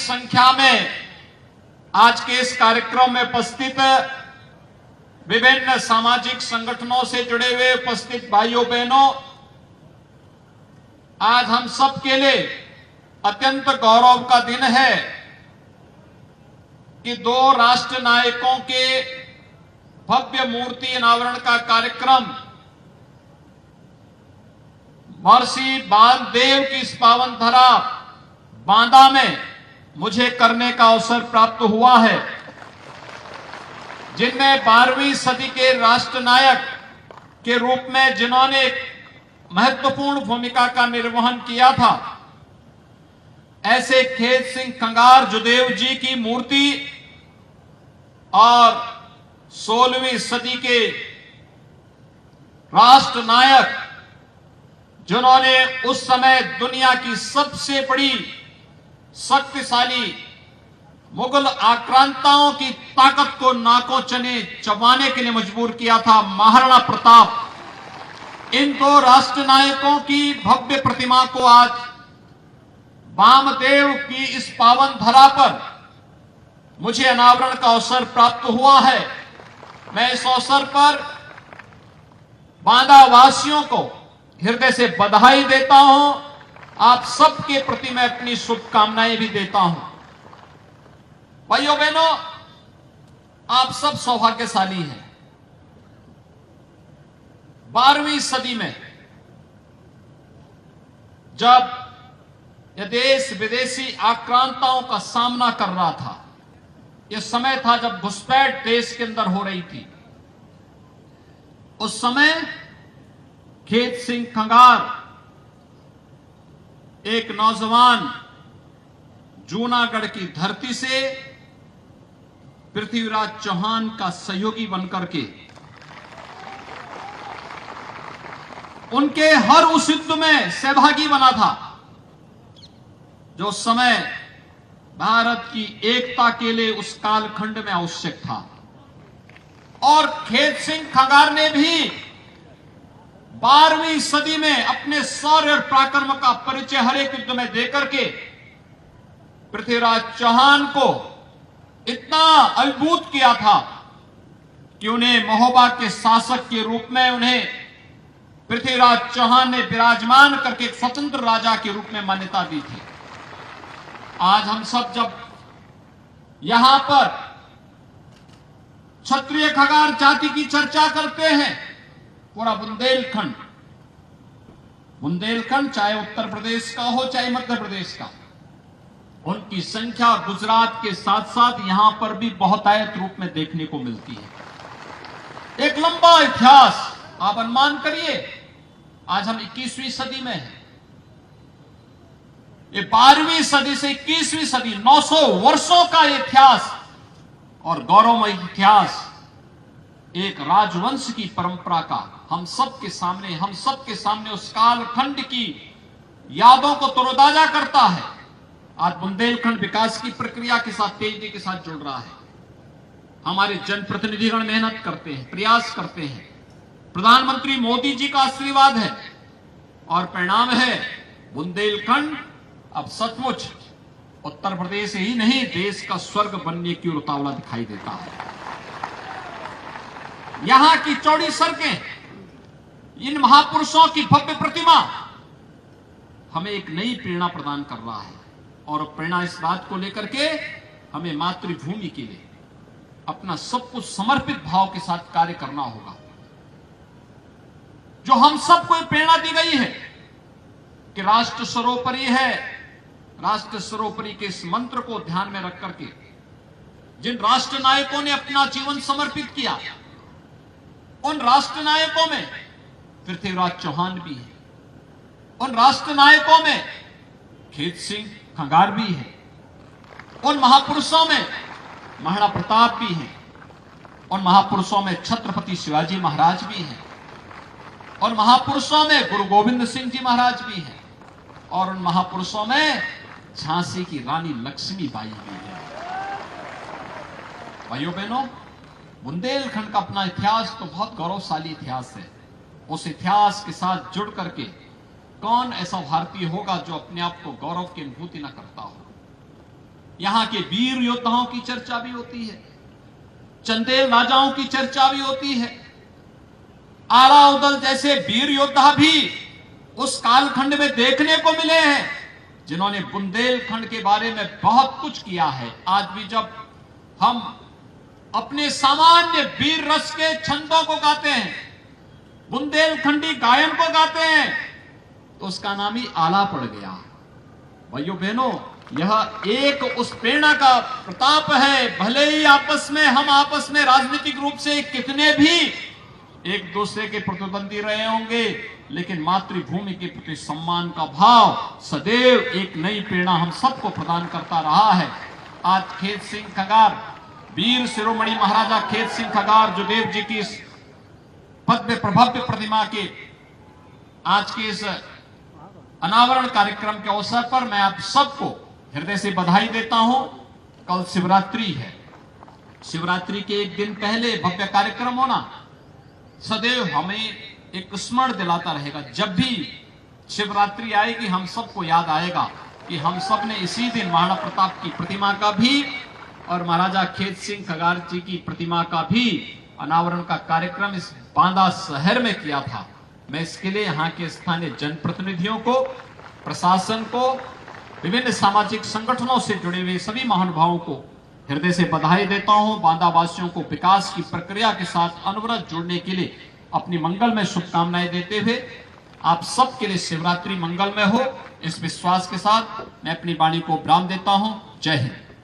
संख्या में आज के इस कार्यक्रम में उपस्थित विभिन्न सामाजिक संगठनों से जुड़े हुए उपस्थित भाइयों बहनों, आज हम सब के लिए अत्यंत गौरव का दिन है कि दो राष्ट्र नायकों के भव्य मूर्ति अनावरण का कार्यक्रम महर्षि बाणदेव की इस पावन धरा बांदा में मुझे करने का अवसर प्राप्त हुआ है, जिनमें 12वीं सदी के राष्ट्र नायक के रूप में जिन्होंने एक महत्वपूर्ण भूमिका का निर्वहन किया था, ऐसे खेत सिंह खंगार जुदेव जी की मूर्ति और 16वीं सदी के राष्ट्र नायक जिन्होंने उस समय दुनिया की सबसे बड़ी शक्तिशाली मुगल आक्रांताओं की ताकत को नाकों चने चबाने के लिए मजबूर किया था, महाराणा प्रताप, इन दो राष्ट्र नायकों की भव्य प्रतिमा को आज वामदेव की इस पावन धरा पर मुझे अनावरण का अवसर प्राप्त हुआ है। मैं इस अवसर पर बांदा वासियों को हृदय से बधाई देता हूं, आप सबके प्रति मैं अपनी शुभकामनाएं भी देता हूं। भाइयों बहनों, आप सब सौभाग्यशाली हैं। 12वीं सदी में जब यह देश विदेशी आक्रांताओं का सामना कर रहा था, यह समय था जब घुसपैठ देश के अंदर हो रही थी, उस समय खेत सिंह खंगार एक नौजवान जूनागढ़ की धरती से पृथ्वीराज चौहान का सहयोगी बनकर के उनके हर उस युद्ध में सहभागी बना था जो समय भारत की एकता के लिए उस कालखंड में आवश्यक था। और खेत सिंह खंगार ने भी 12वीं सदी में अपने शौर्य और पराक्रम का परिचय हर एक युद्ध में देकर के पृथ्वीराज चौहान को इतना अभिभूत किया था कि उन्हें महोबा के शासक के रूप में उन्हें पृथ्वीराज चौहान ने विराजमान करके एक स्वतंत्र राजा के रूप में मान्यता दी थी। आज हम सब जब यहां पर क्षत्रिय खंगार जाति की चर्चा करते हैं, पूरा बुंदेलखंड चाहे उत्तर प्रदेश का हो चाहे मध्य प्रदेश का, उनकी संख्या गुजरात के साथ साथ यहां पर भी बहुतायत रूप में देखने को मिलती है। एक लंबा इतिहास, आप अनुमान करिए, आज हम 21वीं सदी में हैं। ये 12वीं सदी से 21वीं सदी 900 वर्षों का इतिहास और गौरवमय इतिहास एक राजवंश की परंपरा का हम सबके सामने उस कालखंड की यादों को तरोताजा करता है। आज बुंदेलखंड विकास की प्रक्रिया के साथ तेजी के साथ जुड़ रहा है। हमारे जनप्रतिनिधिगण मेहनत करते हैं, प्रयास करते हैं, प्रधानमंत्री मोदी जी का आशीर्वाद है और परिणाम है बुंदेलखंड अब सचमुच उत्तर प्रदेश ही नहीं देश का स्वर्ग बनने की ओर उतावला दिखाई देता है। यहां की चौड़ी सड़कें, इन महापुरुषों की भव्य प्रतिमा हमें एक नई प्रेरणा प्रदान कर रहा है और प्रेरणा इस बात को लेकर के हमें मातृभूमि के लिए अपना सब कुछ समर्पित भाव के साथ कार्य करना होगा। जो हम सबको प्रेरणा दी गई है कि राष्ट्र सर्वोपरि है, राष्ट्र सर्वोपरि के इस मंत्र को ध्यान में रख करके जिन राष्ट्र नायकों ने अपना जीवन समर्पित किया, उन राष्ट्र नायकों में पृथ्वीराज चौहान भी है, उन राष्ट्र नायकों में खेत सिंह खंगार भी है, उन महापुरुषों में महाराणा प्रताप भी है, उन महापुरुषों में छत्रपति शिवाजी महाराज भी हैं, और महापुरुषों में गुरु गोविंद सिंह जी महाराज भी हैं, और उन महापुरुषों में झांसी की रानी लक्ष्मीबाई भी है। भाइयों बहनों, बुंदेलखंड का अपना इतिहास तो बहुत गौरवशाली इतिहास है। उस इतिहास के साथ जुड़ करके कौन ऐसा भारतीय होगा जो अपने आप को गौरव की अनुभूति न करता हो। यहां के वीर योद्धाओं की चर्चा भी होती है, चंदेल राजाओं की चर्चा भी होती है। आला उदल जैसे वीर योद्धा भी उस कालखंड में देखने को मिले हैं, जिन्होंने बुंदेलखंड के बारे में बहुत कुछ किया है। आज भी जब हम अपने सामान्य वीर रस के छंदों को गाते हैं, बुंदेलखंडी गायन को गाते हैं, तो उसका नाम ही आला पड़ गया। भाइयों बहनों, यह एक उस प्रेरणा का प्रताप है। भले ही हम आपस में राजनीतिक रूप से कितने भी एक दूसरे के प्रतिद्वंदी रहे होंगे, लेकिन मातृभूमि के प्रति सम्मान का भाव सदैव एक नई प्रेरणा हम सबको प्रदान करता रहा है। आज खेत सिंह खगार, वीर शिरोमणि महाराजा खेत सिंह खगार जोदेव जी की इस भव्य प्रभव्य प्रतिमा के आज के इस अनावरण कार्यक्रम के अवसर पर मैं आप सबको हृदय से बधाई देता हूं। कल शिवरात्रि है, शिवरात्रि के एक दिन पहले भव्य कार्यक्रम होना सदैव हमें एक स्मरण दिलाता रहेगा। जब भी शिवरात्रि आएगी, हम सबको याद आएगा कि हम सब ने इसी दिन महाराणा प्रताप की प्रतिमा का भी और महाराजा खेत सिंह खगार जी की प्रतिमा का भी अनावरण का कार्यक्रम इस बांदा शहर में किया था। मैं इसके लिए यहाँ के स्थानीय जनप्रतिनिधियों को, प्रशासन को, विभिन्न सामाजिक संगठनों से जुड़े हुए सभी महानुभावों को हृदय से बधाई देता हूं। बांदा वासियों को विकास की प्रक्रिया के साथ अनवरत जुड़ने के लिए अपनी मंगलमय शुभकामनाएं देते हुए आप सबके लिए शिवरात्रि मंगलमय हो, इस विश्वास के साथ मैं अपनी वाणी को विराम देता हूं। जय हिंद।